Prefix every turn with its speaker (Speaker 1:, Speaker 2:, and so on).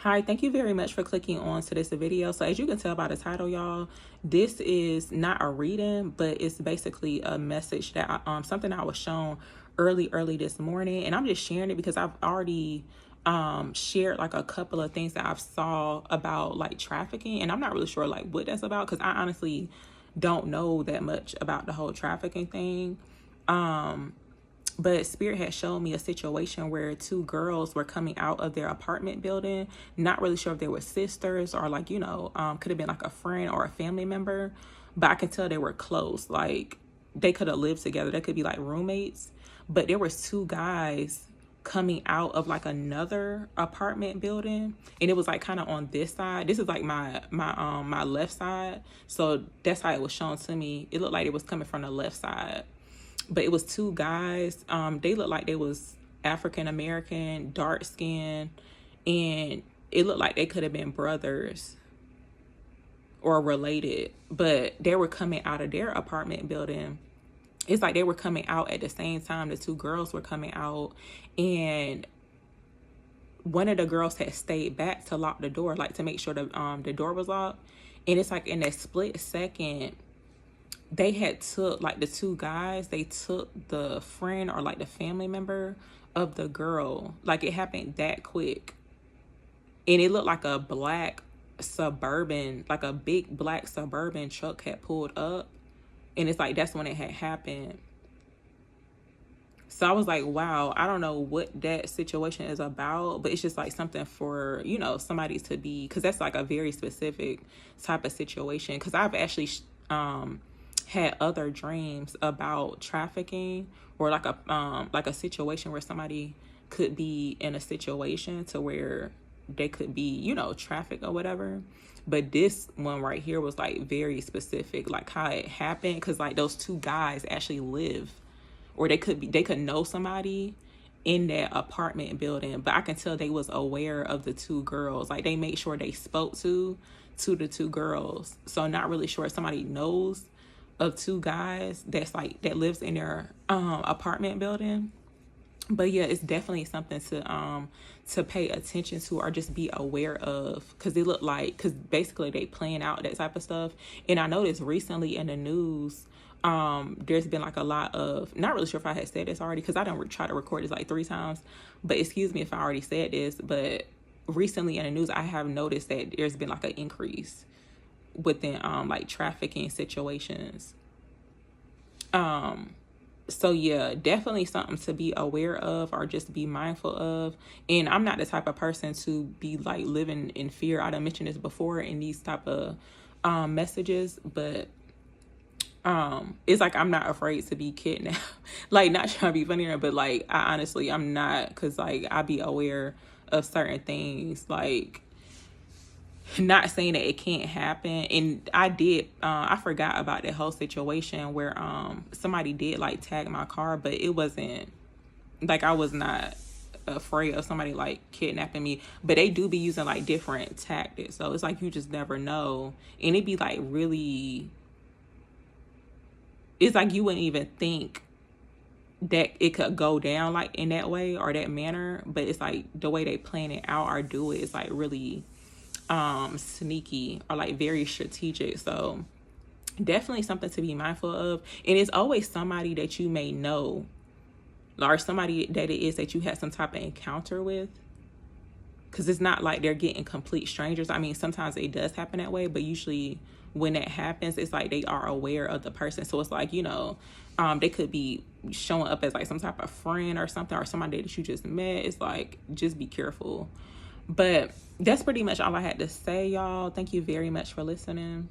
Speaker 1: Hi, thank you very much for clicking on to this video. So as you can tell by the title, y'all, this is not a reading, but it's basically a message that something I was shown early this morning, and I'm just sharing it because I've already shared like a couple of things that I've saw about like trafficking, and I'm not really sure like what that's about because I honestly don't know that much about the whole trafficking thing. But Spirit had shown me a situation where two girls were coming out of their apartment building. Not really sure if they were sisters or like, could have been like a friend or a family member. But I can tell they were close. Like they could have lived together. They could be like roommates. But there was two guys coming out of like another apartment building, and it was like kind of on this side. This is like my left side. So that's how it was shown to me. It looked like it was coming from the left side. But it was two guys. They looked like they was African American, dark skin, and it looked like they could have been brothers or related. But they were coming out of their apartment building. It's like they were coming out at the same time the two girls were coming out, and one of the girls had stayed back to lock the door, like to make sure the door was locked. And it's like in that split second, they had took like the two guys, they took the friend or like the family member of the girl. Like it happened that quick. And it looked like a black suburban, like a big black suburban truck had pulled up. And it's like, that's when it had happened. So I was like, wow, I don't know what that situation is about, but it's just like something for, somebody to be, because that's like a very specific type of situation. Because I've actually had other dreams about trafficking or like a situation where somebody could be in a situation to where they could be, trafficked or whatever. But this one right here was like very specific, like how it happened, because like those two guys actually live, or they could know somebody in that apartment building. But I can tell they was aware of the two girls. Like they made sure they spoke to the two girls. So I'm not really sure if somebody knows of two guys that lives in their apartment building. But yeah, it's definitely something to pay attention to or just be aware of, because they look like, because basically they plan out that type of stuff. And I noticed recently in the news, there's been like a lot of, not really sure if I had said this already, because I don't try to record this like 3 times, but excuse me if I already said this, but recently in the news I have noticed that there's been like an increase within like trafficking situations. So yeah, definitely something to be aware of or just be mindful of. And I'm not the type of person to be like living in fear. I done mentioned this before in these type of messages, but it's like I'm not afraid to be kidnapped. Like, not trying to be funny, but like I'm not, because like I be aware of certain things, like not saying that it can't happen. And I forgot about that whole situation where somebody did like tag my car, but it wasn't like, I was not afraid of somebody like kidnapping me. But they do be using like different tactics, so it's like you just never know. And it'd be like really, it's like you wouldn't even think that it could go down like in that way or that manner, but it's like the way they plan it out or do it is like really sneaky or like very strategic. So definitely something to be mindful of. And it's always somebody that you may know, or somebody that it is that you had some type of encounter with, because it's not like they're getting complete strangers. I mean, sometimes it does happen that way, but usually when that happens, it's like they are aware of the person. So it's like, they could be showing up as like some type of friend or something, or somebody that you just met. It's like, just be careful. But that's pretty much all I had to say, y'all. Thank you very much for listening.